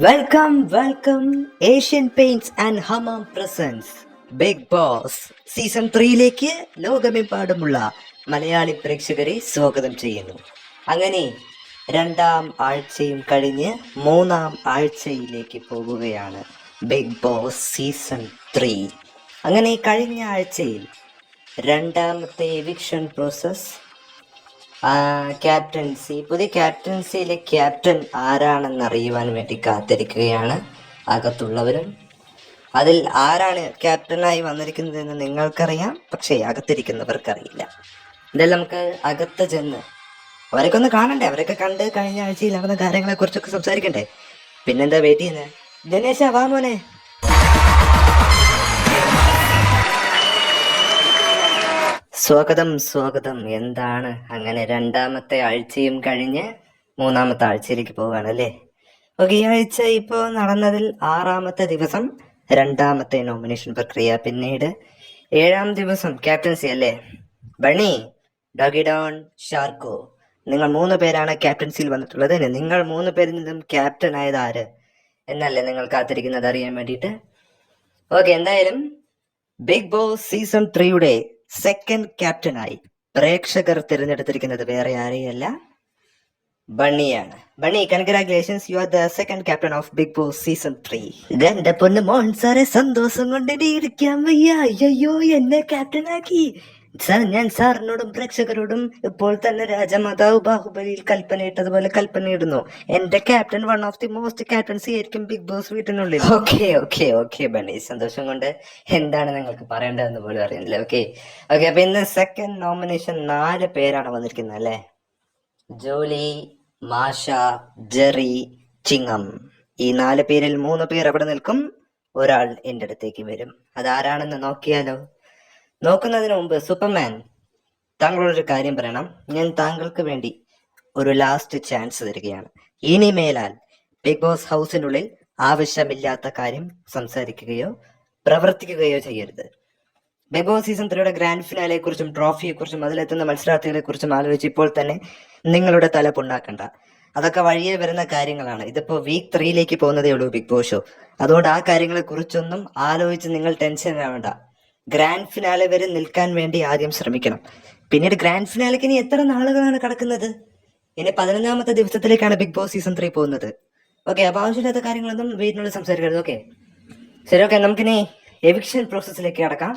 Welcome Asian Paints and Hamam presents Bigg Boss season 3യിലേക്ക് ലോകമെമ്പാടുമുള്ള മലയാളി പ്രേക്ഷകരെ സ്വാഗതം ചെയ്യുന്നു. അങ്ങനെ രണ്ടാം ആഴ്ചയും കഴിഞ്ഞ് മൂന്നാം ആഴ്ചയിലേക്ക് പോകുകയാണ് ബിഗ് ബോസ് സീസൺ 3. അങ്ങനെ കഴിഞ്ഞ ആഴ്ചയിൽ രണ്ടാമത്തെ എവിക്ഷൻ പ്രോസസ്, പുതിയ ക്യാപ്റ്റൻസിയിലെ ക്യാപ്റ്റൻ ആരാണെന്ന് അറിയുവാൻ വേണ്ടി കാത്തിരിക്കുകയാണ് അകത്തുള്ളവരും. അതിൽ ആരാണ് ക്യാപ്റ്റനായി വന്നിരിക്കുന്നതെന്ന് നിങ്ങൾക്കറിയാം, പക്ഷേ അകത്തിരിക്കുന്നവർക്കറിയില്ല. എന്തായാലും നമുക്ക് അകത്ത് ചെന്ന് അവരൊക്കെ ഒന്ന് കാണണ്ടേ, അവരൊക്കെ കണ്ട് കഴിഞ്ഞ ആഴ്ചയിൽ നടന്ന കാര്യങ്ങളെ കുറിച്ചൊക്കെ സംസാരിക്കണ്ടേ. പിന്നെന്താ വെയിറ്റ് ചെയ്യുന്നത്? ദിനേശ വാ മോനെ. സ്വാഗതം. എന്താണ് അങ്ങനെ രണ്ടാമത്തെ ആഴ്ചയും കഴിഞ്ഞ് മൂന്നാമത്തെ ആഴ്ചയിലേക്ക് പോവുകയാണല്ലേ? ഓക്കെ, ഈ ആഴ്ച ഇപ്പോൾ നടന്നതിൽ 6ാമത്തെ ദിവസം രണ്ടാമത്തെ നോമിനേഷൻ പ്രക്രിയ, പിന്നീട് 7ാം ദിവസം ക്യാപ്റ്റൻസി അല്ലേ? ബണ്ണി, ഡോഗി ഡോൺ, ഷാർക്കോ, നിങ്ങൾ 3 പേരാണ് ക്യാപ്റ്റൻസിയിൽ വന്നിട്ടുള്ളത്. നിങ്ങൾ 3 പേരിൽ നിന്നും ക്യാപ്റ്റൻ ആയത് ആര് എന്നല്ലേ നിങ്ങൾ കാത്തിരിക്കുന്നത് അറിയാൻ വേണ്ടിയിട്ട്. ഓക്കെ, എന്തായാലും ബിഗ് ബോസ് സീസൺ 3യുടെ സെക്കൻഡ് ക്യാപ്റ്റനായി പ്രേക്ഷകർ തിരഞ്ഞെടുത്തിരിക്കുന്നത് വേറെ ആരെയല്ല, ബണ്ണിയാണ്. Bunny, congratulations, you are the second captain of Bigg Boss season 3. എന്റെ പൊന്ന് മോൻ സാറെ, സന്തോഷം കൊണ്ട് ഇരിക്കാൻ വയ്യ. അയ്യോ, എന്നെ ക്യാപ്റ്റനാക്കി സാർ. ഞാൻ സാറിനോടും പ്രേക്ഷകരോടും ഇപ്പോൾ തന്നെ രാജമാതാവ് ബാഹുബലിയിൽ കൽപ്പനയിട്ടതുപോലെ കൽപ്പനയിടുന്നു. എന്റെ captain one of the most captaincy ആയിരിക്കും ബിഗ് ബോസ് വീട്ടിനുള്ളിൽ. ഓക്കെ ബണ്ണി, സന്തോഷം കൊണ്ട് എന്താണ് നിങ്ങൾക്ക് പറയേണ്ടതെന്ന് പോലും അറിയുന്നില്ല. ഓക്കെ, അപ്പൊ ഇന്ന് സെക്കൻഡ് നോമിനേഷൻ 4 പേരാണ് വന്നിരിക്കുന്നത് അല്ലേ? ജോലി, മാഷ, ജെറി, ചിങ്ങം. ഈ 4 പേരിൽ 3 പേർ അവിടെ നിൽക്കും, ഒരാൾ എന്റെ അടുത്തേക്ക് വരും. അതാരാണെന്ന് നോക്കിയാലോ? നോക്കുന്നതിന് മുമ്പ് സൂപ്പർമാൻ, താങ്കളോടൊരു കാര്യം പറയണം. ഞാൻ താങ്കൾക്ക് വേണ്ടി ഒരു ലാസ്റ്റ് ചാൻസ് തരികയാണ്. ഇനി മേലാൽ ബിഗ് ബോസ് ഹൗസിനുള്ളിൽ ആവശ്യമില്ലാത്ത കാര്യം സംസാരിക്കുകയോ പ്രവർത്തിക്കുകയോ ചെയ്യരുത്. ബിഗ് ബോസ് സീസൺ 3യുടെ ഗ്രാൻഡ് ഫിനാലയെ കുറിച്ചും ട്രോഫിയെ കുറിച്ചും അതിലെത്തുന്ന മത്സരാർത്ഥികളെ കുറിച്ചും ആലോചിച്ച് ഇപ്പോൾ തന്നെ നിങ്ങളുടെ തല പുണ്ണാക്കണ്ട. അതൊക്കെ വഴിയെ വരുന്ന കാര്യങ്ങളാണ്. ഇതിപ്പോ വീക്ക് 3യിലേക്ക് പോകുന്നതേ ഉള്ളൂ ബിഗ് ബോസ് ഷോ. അതുകൊണ്ട് ആ കാര്യങ്ങളെ കുറിച്ചൊന്നും ആലോചിച്ച് നിങ്ങൾ ടെൻഷൻ ആവേണ്ട. ഗ്രാൻഡ് ഫിനാലെ വരെ നിൽക്കാൻ വേണ്ടി ആദ്യം ശ്രമിക്കണം. പിന്നീട് ഗ്രാൻഡ് ഫിനാലേക്ക് ഇനി എത്ര നാളുകളാണ് കിടക്കുന്നത്? ഇനി 11ാമത്തെ ദിവസത്തിലേക്കാണ് ബിഗ് ബോസ് സീസൺ 3 പോകുന്നത്. ഓക്കെ, അപ്പൊ ആവശ്യമില്ലാത്ത കാര്യങ്ങളൊന്നും വീട്ടിനുള്ളിൽ സംസാരിക്കരുത്. ഓക്കെ, ശരി. ഓക്കെ, നമുക്കിനി എവിക്ഷൻ പ്രോസസ്സിലേക്ക് കടക്കാം.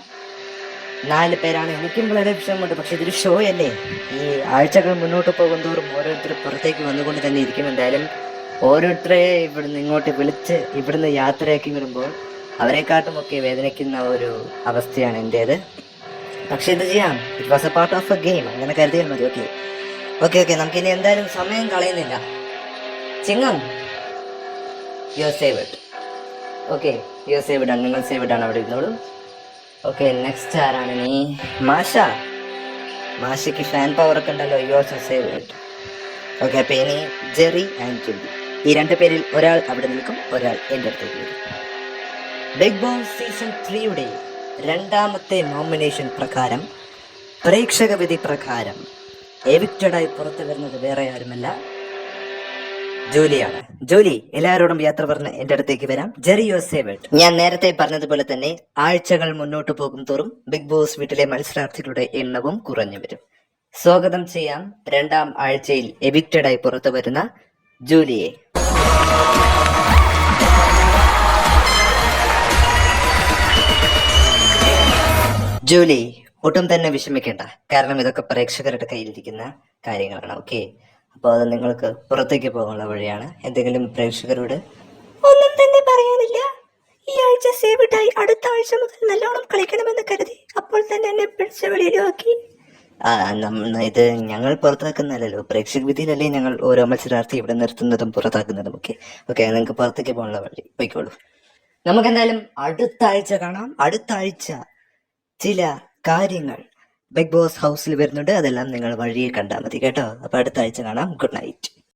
4 പേരാണ്. എനിക്കും വളരെ വിഷമമുണ്ട്, പക്ഷെ ഇതൊരു ഷോ അല്ലേ? ഈ ആഴ്ചകൾ മുന്നോട്ട് പോകുന്തോറും ഓരോരുത്തർ പുറത്തേക്ക് വന്നുകൊണ്ട് തന്നെ ഇരിക്കും. എന്തായാലും ഓരോരുത്തരെ ഇവിടുന്ന് ഇങ്ങോട്ട് വിളിച്ച് ഇവിടുന്ന് യാത്രയാക്കി വരുമ്പോൾ അവരെക്കാട്ടുമൊക്കെ വേദനിക്കുന്ന ഒരു അവസ്ഥയാണ് എൻ്റേത്. പക്ഷെ ഇത് ചെയ്യാം. It was a part of a game, അങ്ങനെ കരുതിയാൽ മതി. ഓക്കെ, നമുക്കിനി എന്തായാലും സമയം കളയുന്നില്ല. ചിങ്ങം, you are saved. Okay, you are saved ആണ്. നിങ്ങൾ സേവ്ഡ് ആണ്, അവിടെ ഇരുന്നോളൂ. ഓക്കെ, നെക്സ്റ്റ് ആരാണ്? നീ മാഷയ്ക്ക് ഫാൻ പവർ ഒക്കെ ഉണ്ടല്ലോ. U are saved. ഓക്കെ, അപ്പൊ ഇനി ജെറി ആൻഡ് ജോലി, ഈ 2 പേരിൽ ഒരാൾ അവിടെ നിൽക്കും, ഒരാൾ എൻ്റെ അടുത്തേക്ക് വരും. ബിഗ് ബോസ് സീസൺ 3യുടെ 2ാമത്തെ നോമിനേഷൻ പ്രകാരം, പ്രേക്ഷക വിധി പ്രകാരം എവിക്റ്റഡായി പുറത്തു വരുന്നത് വേറെ ആരുമല്ല, ജോലിയാണ്. ജോലി, എല്ലാവരോടും യാത്ര പറഞ്ഞ് എന്റെ അടുത്തേക്ക് വരാം. Jerry, U are saved. ഞാൻ നേരത്തെ പറഞ്ഞതുപോലെ തന്നെ ആഴ്ചകൾ മുന്നോട്ട് പോകും തോറും ബിഗ് ബോസ് വീട്ടിലെ മത്സരാർത്ഥികളുടെ എണ്ണവും കുറഞ്ഞു വരും. സ്വാഗതം ചെയ്യാം 2ാം ആഴ്ചയിൽ എവിക്റ്റഡായി പുറത്തു വരുന്ന ജോലിയെ. ജോലി, ഒട്ടും തന്നെ വിഷമിക്കേണ്ട, കാരണം ഇതൊക്കെ പ്രേക്ഷകരുടെ കയ്യിലിരിക്കുന്ന കാര്യങ്ങളാണ്. ഓക്കെ, അപ്പോൾ അത് നിങ്ങൾക്ക് പുറത്തേക്ക് പോകാനുള്ള വഴിയാണ്. എന്തെങ്കിലും പ്രേക്ഷകരോട് ഒന്നും തന്നെ പറയാനില്ല. ഈ ആഴ്ച സേവിട്ടായി, അടുത്ത ആഴ്ച മുതൽ നല്ലോണം കളിക്കണമെന്ന് കരുതി അപ്പോൾ തന്നെ എന്നെ പിടിച്ച വെളിയിലാക്കി. ഇത് ഞങ്ങൾ പുറത്താക്കുന്നല്ലോ, പ്രേക്ഷക വിധിയിലല്ലേ ഞങ്ങൾ ഓരോ മത്സരാർത്ഥി ഇവിടെ നിർത്തുന്നതും പുറത്താക്കുന്നതും. ഓക്കെ, നിങ്ങൾക്ക് പുറത്തേക്ക് പോകാനുള്ള വഴി പോയിക്കോളൂ. നമുക്ക് എന്തായാലും അടുത്ത ആഴ്ച കാണാം. അടുത്ത ആഴ്ച ചില കാര്യങ്ങൾ ബിഗ് ബോസ് ഹൗസിൽ വരുന്നുണ്ട്. അതെല്ലാം നിങ്ങൾ വഴിയെ കണ്ടാൽ മതി കേട്ടോ. അപ്പൊ അടുത്ത ആഴ്ച കാണാം. Good night.